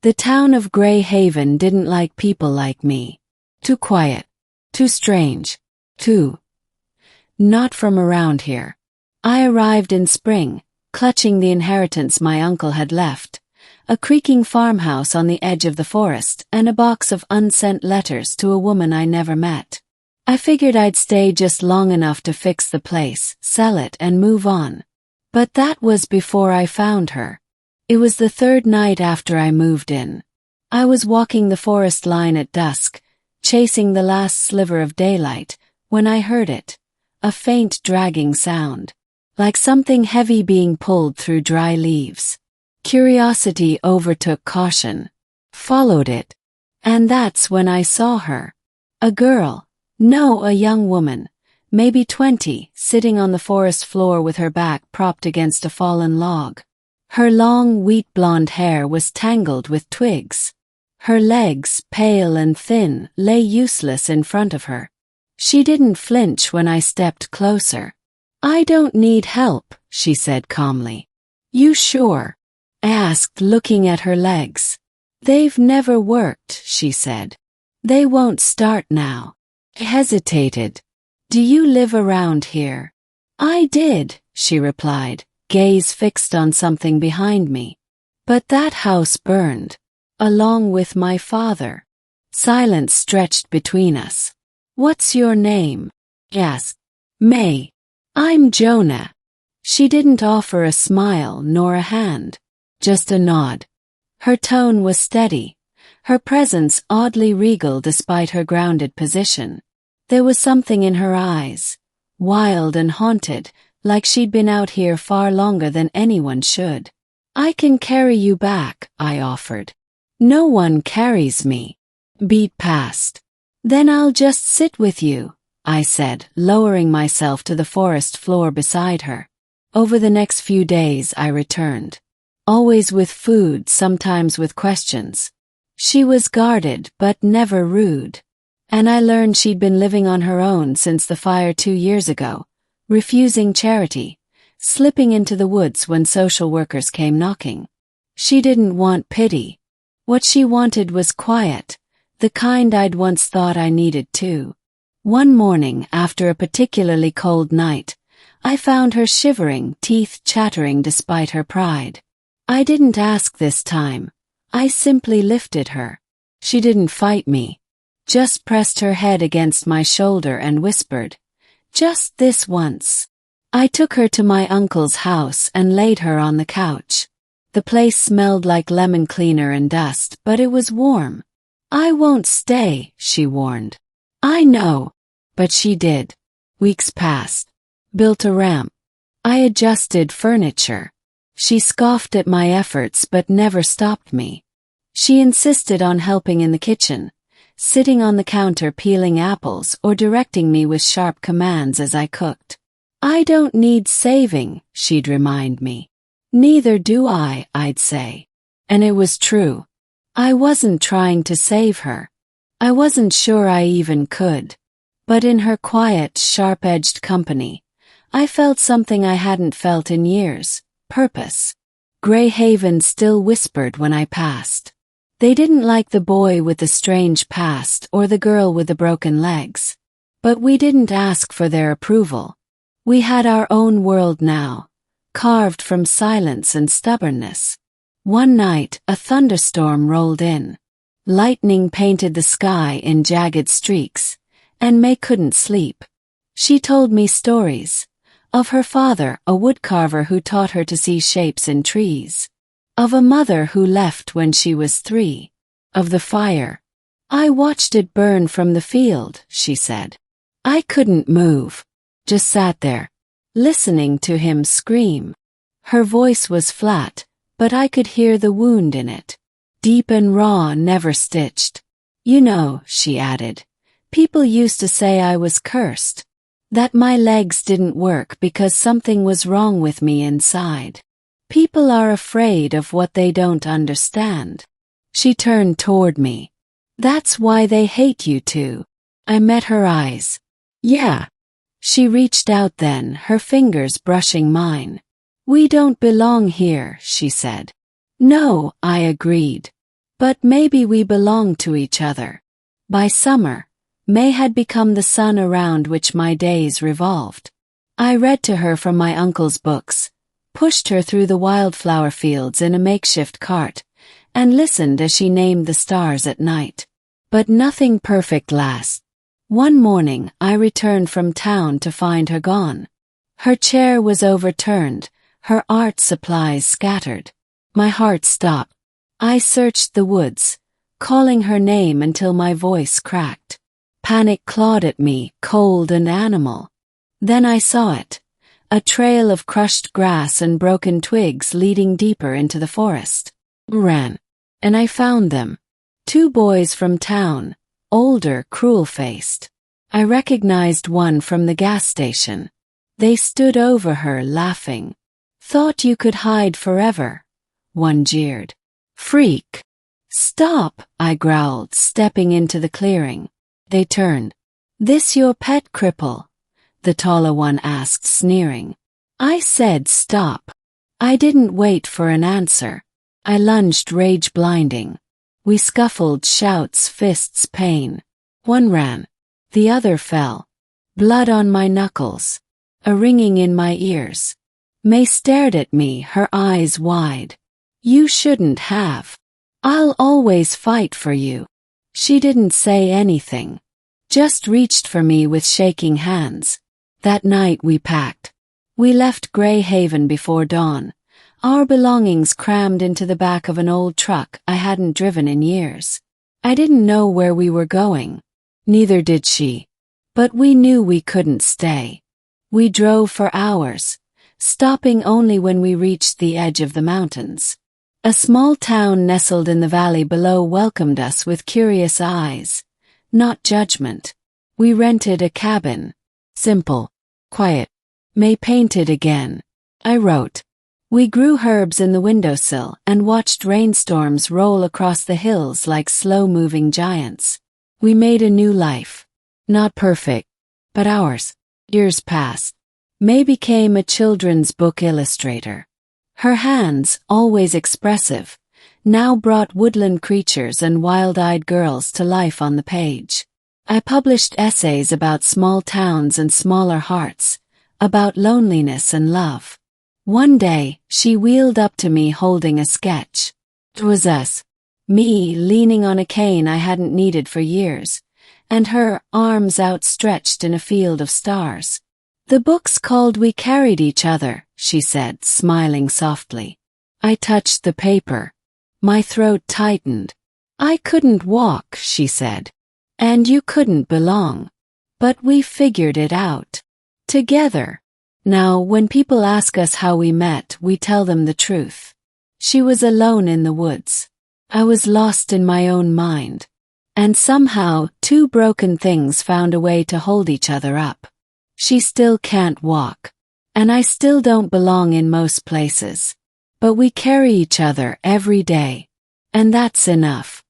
The town of Grey Haven didn't like people like me. Too quiet. Too strange. Too not from around here. I arrived in spring, clutching the inheritance my uncle had left, a creaking farmhouse on the edge of the forest and a box of unsent letters to a woman I never met. I figured I'd stay just long enough to fix the place, sell it and move on. But that was before I found her. It was the third night after I moved in. I was walking the forest line at dusk, chasing the last sliver of daylight, when I heard it, a faint dragging sound, like something heavy being pulled through dry leaves. Curiosity overtook caution, followed it, and that's when I saw her. A girl, no, a young woman, maybe 20, sitting on the forest floor with her back propped against a fallen log. Her long, wheat blonde hair was tangled with twigs. Her legs, pale and thin, lay useless in front of her. She didn't flinch when I stepped closer. "I don't need help," she said calmly. "You sure?" I asked, looking at her legs. "They've never worked," she said. "They won't start now." I hesitated. "Do you live around here?" "I did," she replied, gaze fixed on something behind me. "But that house burned, along with my father." Silence stretched between us. "What's your name?" I asked. "May." "I'm Jonah." She didn't offer a smile nor a hand, just a nod. Her tone was steady, her presence oddly regal despite her grounded position. There was something in her eyes, wild and haunted, like she'd been out here far longer than anyone should. "I can carry you back," I offered. "No one carries me." Beat passed. "Then I'll just sit with you," I said, lowering myself to the forest floor beside her. Over the next few days I returned. Always with food, sometimes with questions. She was guarded but never rude. And I learned she'd been living on her own since the fire 2 years ago, refusing charity, slipping into the woods when social workers came knocking. She didn't want pity. What she wanted was quiet, the kind I'd once thought I needed too. One morning, after a particularly cold night, I found her shivering, teeth chattering despite her pride. I didn't ask this time. I simply lifted her. She didn't fight me, just pressed her head against my shoulder and whispered, "Just this once." I took her to my uncle's house and laid her on the couch. The place smelled like lemon cleaner and dust, but it was warm. "I won't stay," she warned. "I know." But she did. Weeks passed. Built a ramp. I adjusted furniture. She scoffed at my efforts but never stopped me. She insisted on helping in the kitchen, sitting on the counter peeling apples or directing me with sharp commands as I cooked. "I don't need saving," she'd remind me. "Neither do I," I'd say. And it was true. I wasn't trying to save her. I wasn't sure I even could. But in her quiet, sharp-edged company, I felt something I hadn't felt in years: purpose. Grey Haven still whispered when I passed. They didn't like the boy with the strange past or the girl with the broken legs. But we didn't ask for their approval. We had our own world now, carved from silence and stubbornness. One night, a thunderstorm rolled in. Lightning painted the sky in jagged streaks, and May couldn't sleep. She told me stories. Of her father, a woodcarver who taught her to see shapes in trees. Of a mother who left when she was 3. Of the fire. "I watched it burn from the field," she said. "I couldn't move. Just sat there, listening to him scream." Her voice was flat, but I could hear the wound in it. Deep and raw, never stitched. "You know," she added, "people used to say I was cursed. That my legs didn't work because something was wrong with me inside. People are afraid of what they don't understand." She turned toward me. "That's why they hate you too." I met her eyes. "Yeah." She reached out then, her fingers brushing mine. "We don't belong here," she said. "No," I agreed. But maybe we belonged to each other. By summer, May had become the sun around which my days revolved. I read to her from my uncle's books, pushed her through the wildflower fields in a makeshift cart, and listened as she named the stars at night. But nothing perfect lasts. One morning I returned from town to find her gone. Her chair was overturned, her art supplies scattered. My heart stopped. I searched the woods, calling her name until my voice cracked. Panic clawed at me, cold and animal. Then I saw it, a trail of crushed grass and broken twigs leading deeper into the forest. Ran. And I found them. 2 boys from town, older, cruel-faced. I recognized one from the gas station. They stood over her, laughing. "Thought you could hide forever," one jeered. "Freak." "Stop," I growled, stepping into the clearing. They turned. "This your pet cripple?" the taller one asked, sneering. I said stop. I didn't wait for an answer. I lunged, rage blinding. We scuffled, shouts, fists, pain. One ran. The other fell. Blood on my knuckles. A ringing in my ears. May stared at me, her eyes wide. "You shouldn't have. I'll always fight for you." She didn't say anything. Just reached for me with shaking hands. That night we packed. We left Grey Haven before dawn, our belongings crammed into the back of an old truck I hadn't driven in years. I didn't know where we were going. Neither did she. But we knew we couldn't stay. We drove for hours, stopping only when we reached the edge of the mountains. A small town nestled in the valley below welcomed us with curious eyes, not judgment. We rented a cabin. Simple. Quiet. May painted again. I wrote. We grew herbs in the windowsill and watched rainstorms roll across the hills like slow-moving giants. We made a new life. Not perfect, but ours. Years passed. May became a children's book illustrator. Her hands, always expressive, now brought woodland creatures and wild-eyed girls to life on the page. I published essays about small towns and smaller hearts, about loneliness and love. One day, she wheeled up to me holding a sketch. It was us. Me, leaning on a cane I hadn't needed for years, and her, arms outstretched in a field of stars. "The book's called We Carried Each Other," she said, smiling softly. I touched the paper. My throat tightened. "I couldn't walk," she said. "And you couldn't belong. But we figured it out. Together." Now, when people ask us how we met, we tell them the truth. She was alone in the woods. I was lost in my own mind. And somehow, 2 broken things found a way to hold each other up. She still can't walk. And I still don't belong in most places. But we carry each other every day. And that's enough.